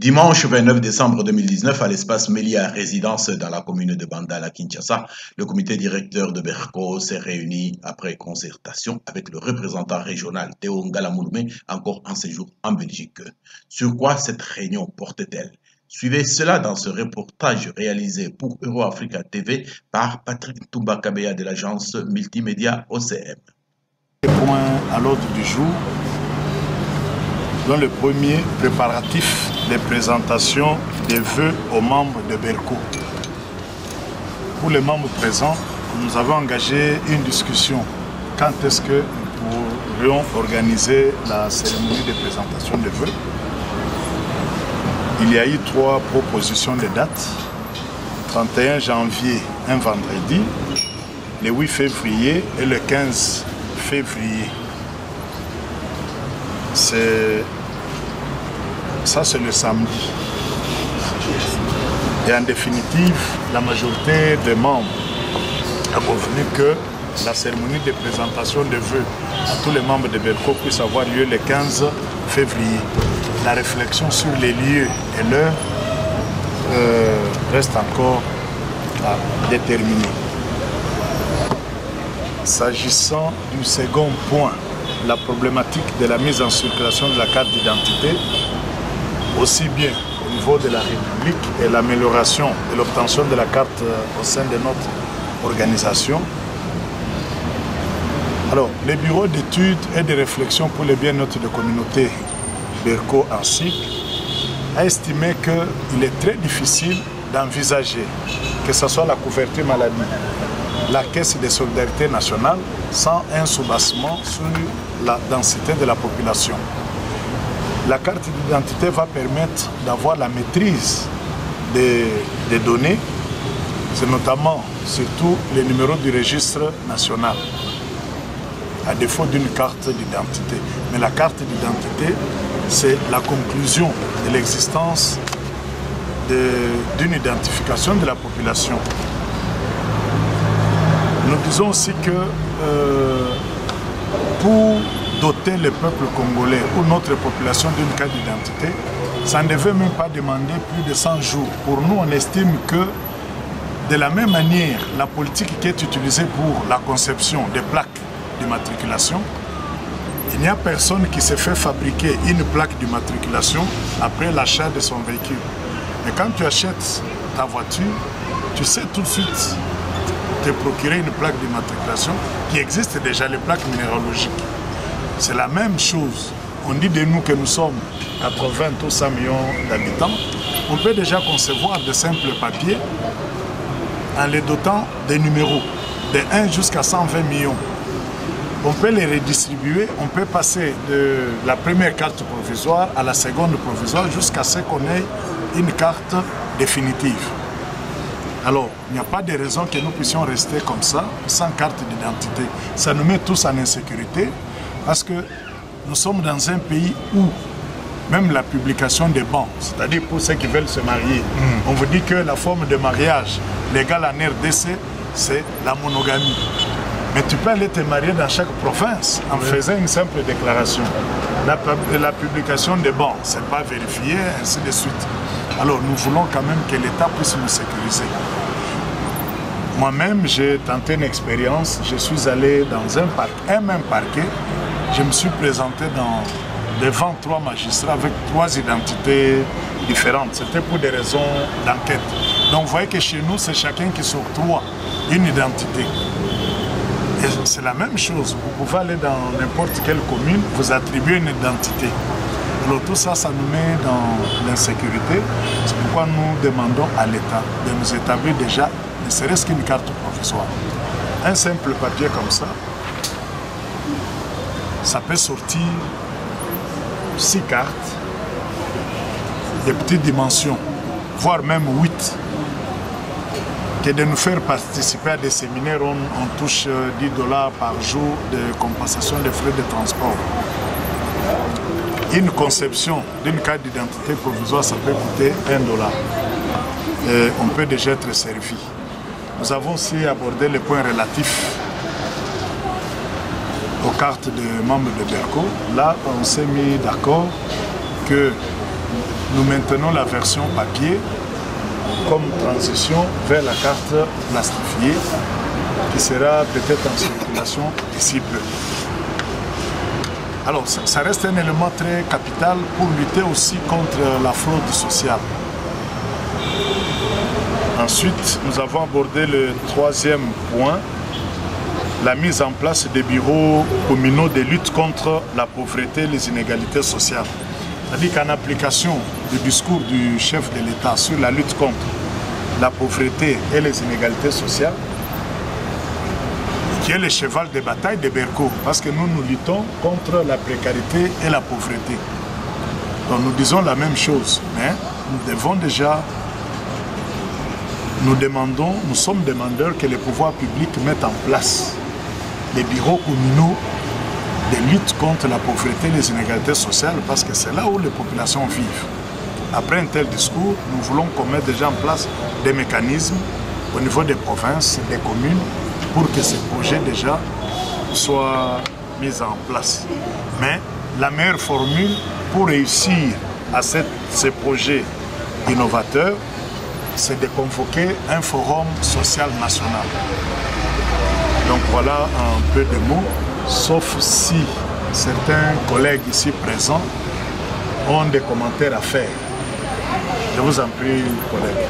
Dimanche 29 décembre 2019, à l'espace Melia Résidence dans la commune de Bandal à Kinshasa, le comité directeur de Berco s'est réuni après concertation avec le représentant régional Théo Ngalamouloumé, encore en séjour en Belgique. Sur quoi cette réunion portait-elle? Suivez cela dans ce reportage réalisé pour EuroAfrica TV par Patrick Toubakabea de l'agence multimédia OCM. Point à l'ordre du jour, dans le premier préparatif des présentations des vœux aux membres de Berco. Pour les membres présents, nous avons engagé une discussion. Quand est-ce que nous pourrions organiser la cérémonie de présentation des vœux? Il y a eu 3 propositions de dates. 31 janvier, un vendredi, le 8 février et le 15 février. Ça, c'est le samedi. Et en définitive, la majorité des membres a convenu que la cérémonie de présentation de vœux à tous les membres de Berco puisse avoir lieu le 15 février. La réflexion sur les lieux et l'heure reste encore à déterminer. S'agissant du second point, la problématique de la mise en circulation de la carte d'identité, aussi bien au niveau de la République et l'amélioration de l'obtention de la carte au sein de notre organisation. Alors, le bureau d'études et de réflexion pour le bien-être de la communauté Berco ainsi a estimé qu'il est très difficile d'envisager que ce soit la couverture maladie, la caisse de solidarité nationale, sans un soubassement sur la densité de la population. La carte d'identité va permettre d'avoir la maîtrise des données, c'est notamment, surtout, les numéros du registre national, à défaut d'une carte d'identité. Mais la carte d'identité, c'est la conclusion de l'existence d'une identification de la population. Nous disons aussi que pour doter le peuple congolais ou notre population d'une carte d'identité, ça ne devait même pas demander plus de 100 jours. Pour nous, on estime que de la même manière, la politique qui est utilisée pour la conception des plaques d'immatriculation, il n'y a personne qui se fait fabriquer une plaque d'immatriculation après l'achat de son véhicule. Mais quand tu achètes ta voiture, tu sais tout de suite te procurer une plaque d'immatriculation qui existe déjà, les plaques minéralogiques. C'est la même chose. On dit de nous que nous sommes 80 ou 100 millions d'habitants. On peut déjà concevoir de simples papiers en les dotant des numéros, de 1 jusqu'à 120 millions. On peut les redistribuer, on peut passer de la première carte provisoire à la seconde provisoire jusqu'à ce qu'on ait une carte définitive. Alors, il n'y a pas de raison que nous puissions rester comme ça, sans carte d'identité. Ça nous met tous en insécurité, parce que nous sommes dans un pays où même la publication des bans, c'est-à-dire pour ceux qui veulent se marier, on vous dit que la forme de mariage légale en RDC, c'est la monogamie. Mais tu peux aller te marier dans chaque province en faisant une simple déclaration. La publication des bans, ce n'est pas vérifié, ainsi de suite. Alors nous voulons quand même que l'État puisse nous sécuriser. Moi-même, j'ai tenté une expérience. Je suis allé dans un même parquet. Je me suis présenté devant 3 magistrats avec 3 identités différentes. C'était pour des raisons d'enquête. Donc vous voyez que chez nous, c'est chacun qui s'octroie une identité. Et c'est la même chose. Vous pouvez aller dans n'importe quelle commune, vous attribuez une identité. Alors tout ça, ça nous met dans l'insécurité. C'est pourquoi nous demandons à l'État de nous établir déjà, ne serait-ce qu'une carte provisoire. Un simple papier comme ça peut sortir 6 cartes, de petites dimensions, voire même 8. Que de nous faire participer à des séminaires où on touche $10 par jour de compensation des frais de transport. Une conception d'une carte d'identité provisoire, ça peut coûter $1. Et on peut déjà être servi. Nous avons aussi abordé les points relatifs aux cartes de membres de Berco. Là, on s'est mis d'accord que nous maintenons la version papier comme transition vers la carte plastifiée qui sera peut-être en circulation d'ici peu. Alors, ça reste un élément très capital pour lutter aussi contre la fraude sociale. Ensuite, nous avons abordé le troisième point, la mise en place des bureaux communaux de lutte contre la pauvreté et les inégalités sociales. C'est-à-dire qu'en application du discours du chef de l'État sur la lutte contre la pauvreté et les inégalités sociales, qui est le cheval de bataille de Berco, parce que nous luttons contre la précarité et la pauvreté. Donc nous disons la même chose, mais nous devons déjà, nous sommes demandeurs que les pouvoirs publics mettent en place des bureaux communaux de lutte contre la pauvreté et les inégalités sociales, parce que c'est là où les populations vivent. Après un tel discours, nous voulons qu'on mette déjà en place des mécanismes au niveau des provinces, des communes, pour que ces projets déjà soient mis en place. Mais la meilleure formule pour réussir à ces projets innovateurs, c'est de convoquer un forum social national. Donc voilà un peu de mots, sauf si certains collègues ici présents ont des commentaires à faire. Je vous en prie, collègues.